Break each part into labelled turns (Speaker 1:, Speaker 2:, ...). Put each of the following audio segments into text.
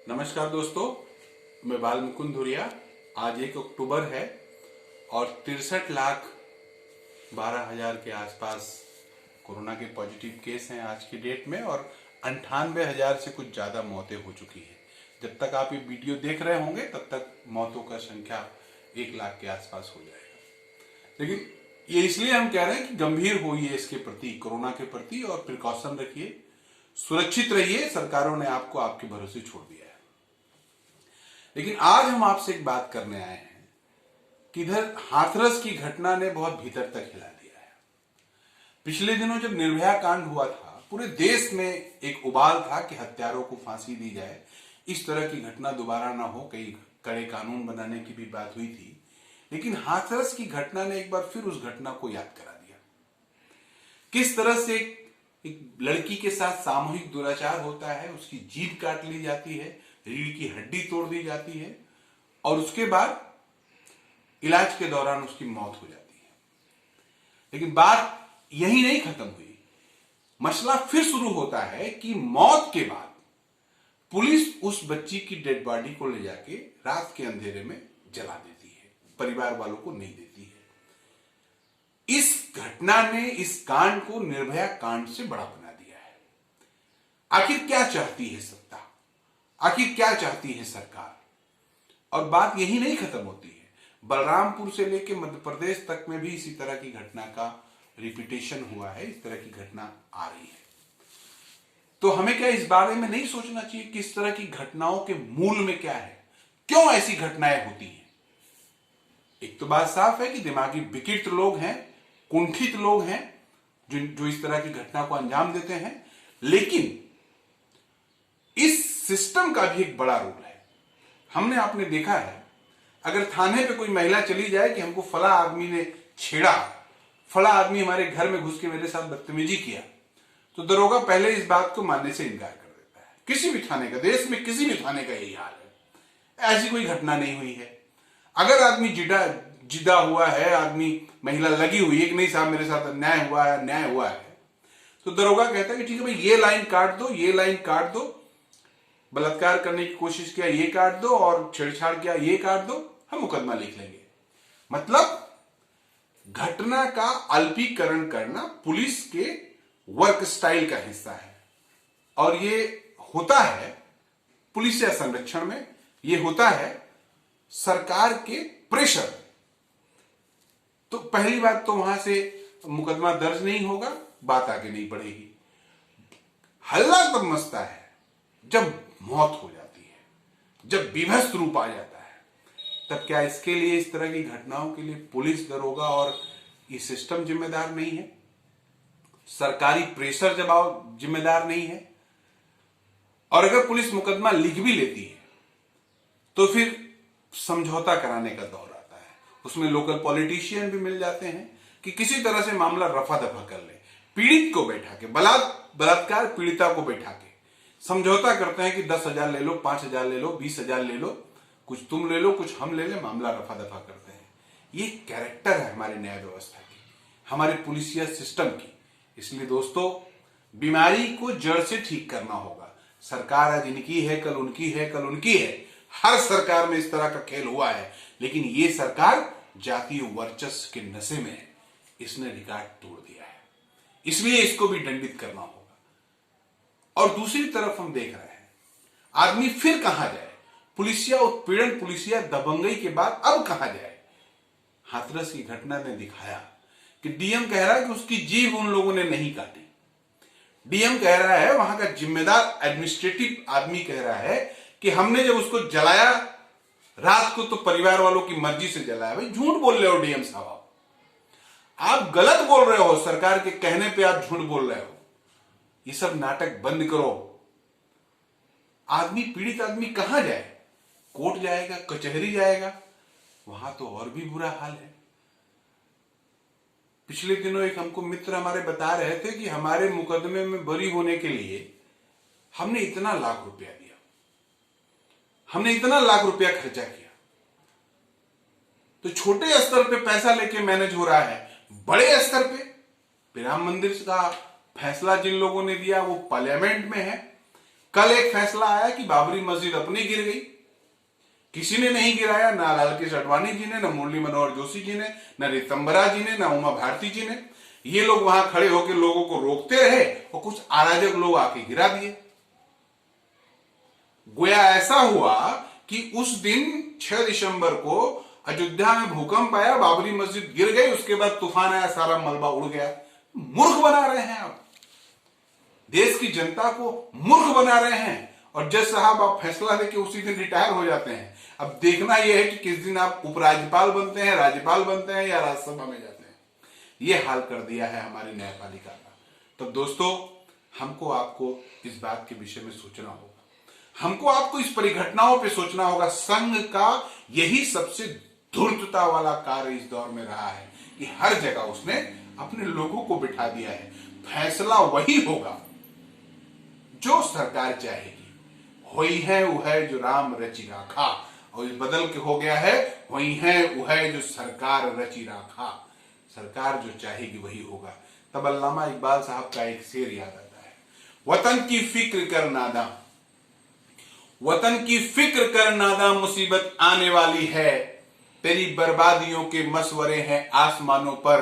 Speaker 1: नमस्कार दोस्तों, मैं बाल मुकुंद धुरिया। आज 1 अक्टूबर है और 63,12,000 के आसपास कोरोना के पॉजिटिव केस हैं आज की डेट में और 98,000 से कुछ ज़्यादा मौतें हो चुकी हैं। जब तक आप ये वीडियो देख रहे होंगे तब तक मौतों का संख्या 1 लाख के आसपास हो जाएगा। लेकिन ये इसलिए हम कह रहे हैं कि गंभीर होइए इसके प्रति, कोरोना के प्रति, और प्रिकॉशन रखिए, सुरक्षित रहिए। सरकारों ने आपको आपके भरोसे छोड़ दिया है। लेकिन आज हम आपसे एक बात करने आए हैं कि इधर हाथरस की घटना ने बहुत भीतर तक हिला दिया है। पिछले दिनों जब निर्भया कांड हुआ था, पूरे देश में एक उबाल था कि हत्यारों को फांसी दी जाए, इस तरह की घटना दोबारा ना हो, कई कड़े कानून बनाने की भी बात हुई थी। लेकिन हाथरस की घटना ने एक बार फिर उस घटना को याद करा दिया। किस तरह से एक लड़की के साथ सामूहिक दुराचार होता है, उसकी जीभ काट ली जाती है, रीढ़ की हड्डी तोड़ दी जाती है और उसके बाद इलाज के दौरान उसकी मौत हो जाती है। लेकिन बात यही नहीं खत्म हुई। मसला फिर शुरू होता है कि मौत के बाद पुलिस उस बच्ची की डेड बॉडी को ले जाके रात के अंधेरे में जला देती है, परिवार वालों को नहीं देती है। इस घटना ने इस कांड को निर्भया कांड से बड़ा बना दिया है। आखिर क्या चाहती है सत्ता, आखिर क्या चाहती है सरकार? और बात यही नहीं खत्म होती है। बलरामपुर से लेकर मध्य प्रदेश तक में भी इसी तरह की घटना का रिपीटेशन हुआ है, इस तरह की घटना आ रही है। तो हमें क्या इस बारे में नहीं सोचना चाहिए कि इस तरह की घटनाओं के मूल में क्या है, क्यों ऐसी घटनाएं होती हैं? एक तो बात साफ है कि दिमागी विकृत लोग हैं, कुंठित लोग हैं जो इस तरह की घटना को अंजाम देते हैं। लेकिन इस सिस्टम का भी एक बड़ा रोल है। आपने देखा है, अगर थाने पे कोई महिला चली जाए कि हमको फला आदमी ने छेड़ा, फला आदमी हमारे घर में घुस के मेरे साथ बदतमीजी किया, तो दरोगा पहले इस बात को मानने से इनकार कर देता है। किसी भी थाने का, देश में किसी भी थाने का यही हाल है। ऐसी कोई घटना नहीं हुई है। अगर आदमी जिदा हुआ है, आदमी महिला लगी हुई है कि नहीं साहब मेरे साथ अन्याय हुआ है, तो दरोगा कहता है कि ठीक है भाई, ये लाइन काट दो, ये लाइन काट दो, बलात्कार करने की कोशिश किया ये काट दो और छेड़छाड़ किया ये काट दो, हम मुकदमा लिख लेंगे। मतलब घटना का अल्पीकरण करना पुलिस के वर्क स्टाइल का हिस्सा है। और ये होता है पुलिस या संरक्षण में, ये होता है सरकार के प्रेशर। तो पहली बात तो वहां से मुकदमा दर्ज नहीं होगा, बात आगे नहीं बढ़ेगी। हल्ला तब मचता है जब मौत हो जाती है, जब विभत्स रूप आ जाता है। तब क्या इसके लिए, इस तरह की घटनाओं के लिए पुलिस, दरोगा और ये सिस्टम जिम्मेदार नहीं है? सरकारी प्रेशर जब जिम्मेदार नहीं है? और अगर पुलिस मुकदमा लिख भी लेती है तो फिर समझौता कराने का दौर आता है। उसमें लोकल पॉलिटिशियन भी मिल जाते हैं कि किसी तरह से मामला रफा दफा कर ले। पीड़ित को बैठा के, बलात्कार पीड़िता को बैठा के समझौता करते हैं कि 10,000 ले लो, 5,000 ले लो, 20,000 ले लो, कुछ तुम ले लो, कुछ हम ले ले, मामला रफा दफा करते हैं। ये कैरेक्टर है हमारे न्याय व्यवस्था की, हमारे पुलिसिया सिस्टम की। इसलिए दोस्तों, बीमारी को जड़ से ठीक करना होगा। सरकार आज इनकी है, कल उनकी है, कल उनकी है। हर सरकार में इस तरह का खेल हुआ है। लेकिन ये सरकार जातीय वर्चस्व के नशे में है, इसने रिकॉर्ड तोड़ दिया है, इसलिए इसको भी दंडित करना होगा। और दूसरी तरफ हम देख रहे हैं आदमी फिर कहां जाए? पुलिसिया उत्पीड़न, पुलिसिया दबंगई के बाद अब कहां जाए? हाथरस की घटना ने दिखाया कि डीएम कह रहा है कि उसकी जीभ उन लोगों ने नहीं काटी। डीएम कह रहा है, वहां का जिम्मेदार एडमिनिस्ट्रेटिव आदमी कह रहा है कि हमने जब उसको जलाया रात को तो परिवार वालों की मर्जी से जलाया। भाई झूठ बोल रहे हो डीएम साहब, आप गलत बोल रहे हो। सरकार के कहने पे आप झूठ बोल रहे हो। ये सब नाटक बंद करो। आदमी, पीड़ित आदमी कहां जाए? कोर्ट जाएगा, कचहरी जाएगा, वहां तो और भी बुरा हाल है। पिछले दिनों एक हमको मित्र हमारे बता रहे थे कि हमारे मुकदमे में बरी होने के लिए हमने इतना लाख रुपया दिया, हमने इतना लाख रुपया खर्चा किया। तो छोटे स्तर पे पैसा लेके मैनेज हो रहा है, बड़े स्तर पे राम मंदिर का फैसला जिन लोगों ने दिया वो पार्लियामेंट में है, कल एक फैसला आया कि बाबरी मस्जिद अपनी गिर गई, किसी ने नहीं गिराया, ना लालकृष्ण आडवाणी जी ने, ना मुरली मनोहर जोशी जी ने, ना ऋतंबरा जी ने, ना उमा भारती जी ने। ये लोग वहां खड़े होकर लोगों को रोकते रहे और कुछ अराजक लोग आके गिरा दिए। गोया ऐसा हुआ कि उस दिन 6 दिसंबर को अयोध्या में भूकंप आया, बाबरी मस्जिद गिर गई, उसके बाद तूफान आया, सारा मलबा उड़ गया। मूर्ख बना रहे हैं आप, देश की जनता को मूर्ख बना रहे हैं। और जज साहब आप फैसला लेके उसी दिन रिटायर हो जाते हैं। अब देखना यह है कि किस दिन आप उपराज्यपाल बनते हैं, राज्यपाल बनते हैं या राज्यसभा में जाते हैं। यह हाल कर दिया है हमारी न्यायपालिका का। तो दोस्तों, हमको आपको इस बात के विषय में सोचना होगा, हमको आपको इस परिघटनाओं पे सोचना होगा। संघ का यही सबसे धूर्तता वाला कार्य इस दौर में रहा है कि हर जगह उसने अपने लोगों को बिठा दिया है। फैसला वही होगा जो सरकार चाहेगी, वही है वह जो राम रचि राखा, और इस बदल के हो गया है वही है वह जो सरकार रचि राखा। सरकार जो चाहेगी वही होगा। तब अल्लामा इकबाल साहब का एक शेर याद आता है, वतन की फिक्र कर नादा, वतन की फिक्र कर नादा, मुसीबत आने वाली है, तेरी बर्बादियों के मशवरे हैं आसमानों पर,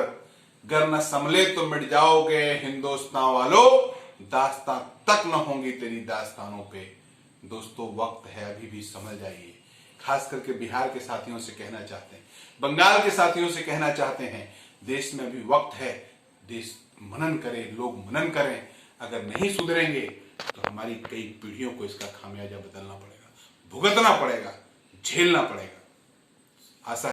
Speaker 1: गर न संभले तो मिट जाओगे हिंदुस्तान वालों, दास्तां तक न होंगी तेरी दास्तानों पे। दोस्तों, वक्त है, अभी भी समझ जाइए। खास करके बिहार के साथियों से कहना चाहते हैं, बंगाल के साथियों से कहना चाहते हैं, देश में अभी वक्त है, देश मनन करे, लोग मनन करें। अगर नहीं सुधरेंगे तो हमारी कई पीढ़ियों को इसका खामियाजा बदलना पड़ेगा, भुगतना पड़ेगा, झेलना पड़ेगा। आशा